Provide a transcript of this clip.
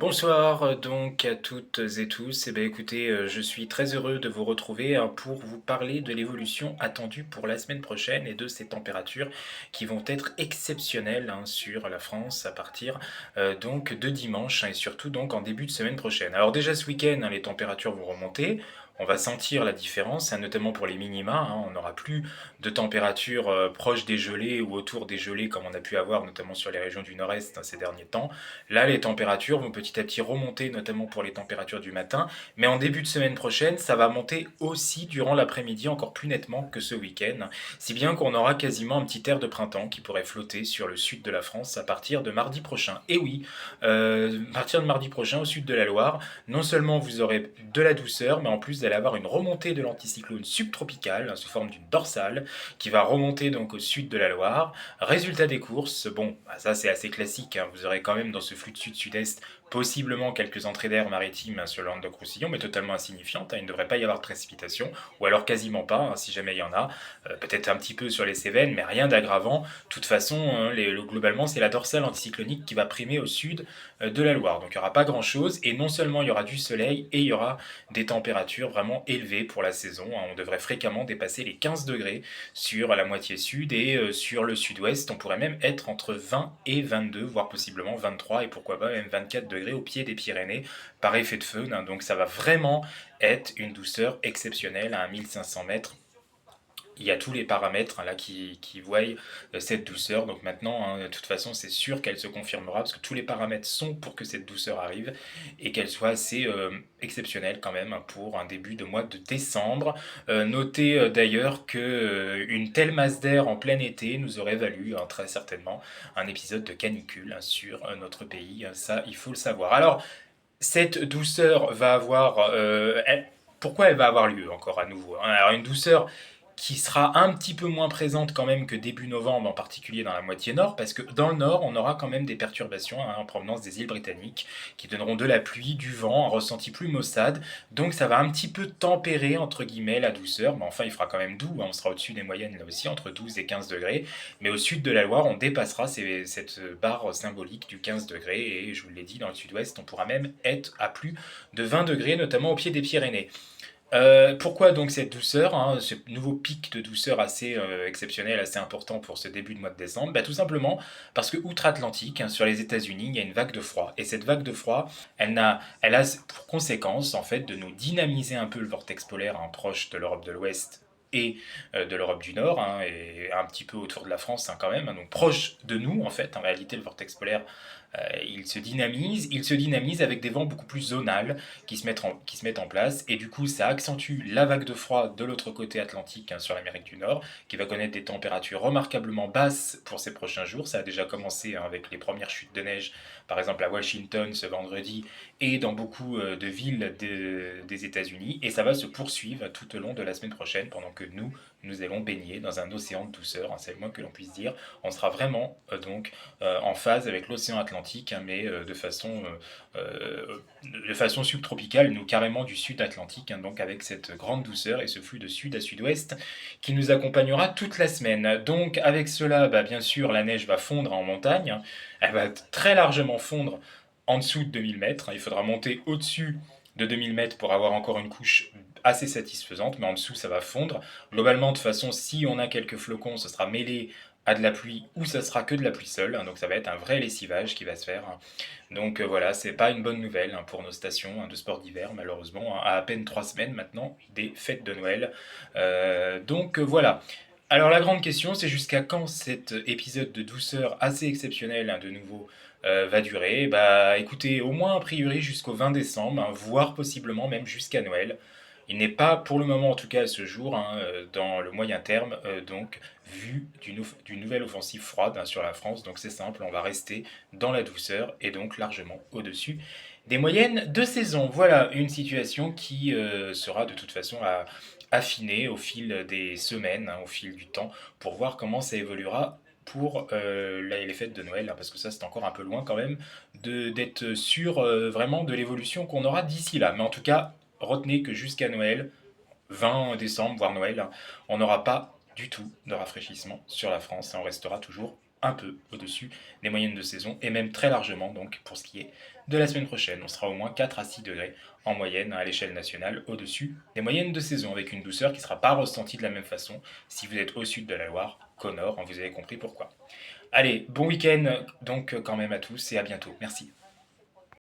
Bonsoir donc à toutes et tous. Eh bien écoutez, je suis très heureux de vous retrouver pour vous parler de l'évolution attendue pour la semaine prochaine et de ces températures qui vont être exceptionnelles sur la France à partir donc de dimanche et surtout donc en début de semaine prochaine. Alors déjà ce week-end, les températures vont remonter. On va sentir la différence, notamment pour les minima. On n'aura plus de températures proches des gelées ou autour des gelées comme on a pu avoir notamment sur les régions du nord-est ces derniers temps. Là, les températures vont petit à petit remonter, notamment pour les températures du matin. Mais en début de semaine prochaine, ça va monter aussi durant l'après-midi, encore plus nettement que ce week-end. Si bien qu'on aura quasiment un petit air de printemps qui pourrait flotter sur le sud de la France à partir de mardi prochain. Et oui, à partir de mardi prochain, au sud de la Loire, non seulement vous aurez de la douceur, mais en plus vous allez avoir une remontée de l'anticyclone subtropical sous forme d'une dorsale qui va remonter donc au sud de la Loire. Résultat des courses, bon, ça c'est assez classique, vous aurez quand même dans ce flux de sud-sud-est possiblement quelques entrées d'air maritimes sur le Languedoc-Roussillon, mais totalement insignifiantes. Il ne devrait pas y avoir de précipitations, ou alors quasiment pas, si jamais il y en a. Peut-être un petit peu sur les Cévennes, mais rien d'aggravant. De toute façon, globalement, c'est la dorsale anticyclonique qui va primer au sud de la Loire. Donc il n'y aura pas grand-chose, et non seulement il y aura du soleil, et il y aura des températures vraiment élevées pour la saison. On devrait fréquemment dépasser les 15 degrés sur la moitié sud, et sur le sud-ouest, on pourrait même être entre 20 et 22, voire possiblement 23, et pourquoi pas même 24 degrés au pied des Pyrénées par effet de feu. Donc ça va vraiment être une douceur exceptionnelle à 1500 mètres. Il y a tous les paramètres là qui voient cette douceur. Donc maintenant, de toute façon, c'est sûr qu'elle se confirmera parce que tous les paramètres sont pour que cette douceur arrive et qu'elle soit assez exceptionnelle quand même pour un début de mois de décembre. Notez d'ailleurs que une telle masse d'air en plein été nous aurait valu très certainement un épisode de canicule sur notre pays. Ça, il faut le savoir. Alors, cette douceur va avoir... pourquoi elle va avoir lieu encore à nouveau? Alors une douceur qui sera un petit peu moins présente quand même que début novembre, en particulier dans la moitié nord, parce que dans le nord, on aura quand même des perturbations en provenance des îles britanniques, qui donneront de la pluie, du vent, un ressenti plus maussade, donc ça va un petit peu tempérer, entre guillemets, la douceur, mais enfin il fera quand même doux, on sera au-dessus des moyennes là aussi, entre 12 et 15 degrés, mais au sud de la Loire, on dépassera cette barre symbolique du 15 degrés, et je vous l'ai dit, dans le sud-ouest, on pourra même être à plus de 20 degrés, notamment au pied des Pyrénées. Pourquoi donc cette douceur, ce nouveau pic de douceur assez exceptionnel, assez important pour ce début de mois de décembre? Tout simplement parce que outre-Atlantique, sur les États-Unis, il y a une vague de froid. Et cette vague de froid, elle a pour conséquence en fait de nous dynamiser un peu le vortex polaire proche de l'Europe de l'Ouest et de l'Europe du Nord, et un petit peu autour de la France quand même, donc proche de nous en fait. En réalité, le vortex polaire il se dynamise avec des vents beaucoup plus zonales qui se mettent en place, et du coup ça accentue la vague de froid de l'autre côté atlantique, sur l'Amérique du Nord, qui va connaître des températures remarquablement basses pour ces prochains jours. Ça a déjà commencé avec les premières chutes de neige, par exemple à Washington ce vendredi, et dans beaucoup de villes des États-Unis, et ça va se poursuivre tout au long de la semaine prochaine, pendant que nous allons baigner dans un océan de douceur, c'est le moins que l'on puisse dire. On sera vraiment donc en phase avec l'océan Atlantique, mais de façon subtropicale, nous carrément du sud Atlantique, donc avec cette grande douceur et ce flux de sud à sud-ouest qui nous accompagnera toute la semaine. Donc avec cela, bien sûr, la neige va fondre en montagne, elle va très largement fondre en dessous de 2000 mètres, il faudra monter au-dessus de 2000 mètres pour avoir encore une couche assez satisfaisante, mais en dessous ça va fondre. Globalement, de toute façon, si on a quelques flocons, ce sera mêlé à de la pluie ou ça sera que de la pluie seule, donc ça va être un vrai lessivage qui va se faire. Donc voilà, c'est pas une bonne nouvelle pour nos stations de sport d'hiver, malheureusement, à peine 3 semaines maintenant des fêtes de Noël. Donc voilà. Alors la grande question, c'est jusqu'à quand cet épisode de douceur assez exceptionnel, de nouveau, va durer? Écoutez, au moins a priori jusqu'au 20 décembre, voire possiblement même jusqu'à Noël. Il n'est pas, pour le moment en tout cas à ce jour, dans le moyen terme, donc vu d'une nouvelle offensive froide, sur la France. Donc c'est simple, on va rester dans la douceur et donc largement au-dessus des moyennes de saison. Voilà une situation qui sera de toute façon à affiner au fil des semaines, au fil du temps, pour voir comment ça évoluera pour les fêtes de Noël, parce que ça c'est encore un peu loin quand même d'être sûr vraiment de l'évolution qu'on aura d'ici là. Mais en tout cas, retenez que jusqu'à Noël, 20 décembre, voire Noël, on n'aura pas du tout de rafraîchissement sur la France et on restera toujours un peu au-dessus des moyennes de saison, et même très largement donc pour ce qui est de la semaine prochaine. On sera au moins 4 à 6 degrés en moyenne à l'échelle nationale au-dessus des moyennes de saison, avec une douceur qui ne sera pas ressentie de la même façon si vous êtes au sud de la Loire qu'au nord, hein, vous avez compris pourquoi. Allez, bon week-end donc quand même à tous et à bientôt. Merci.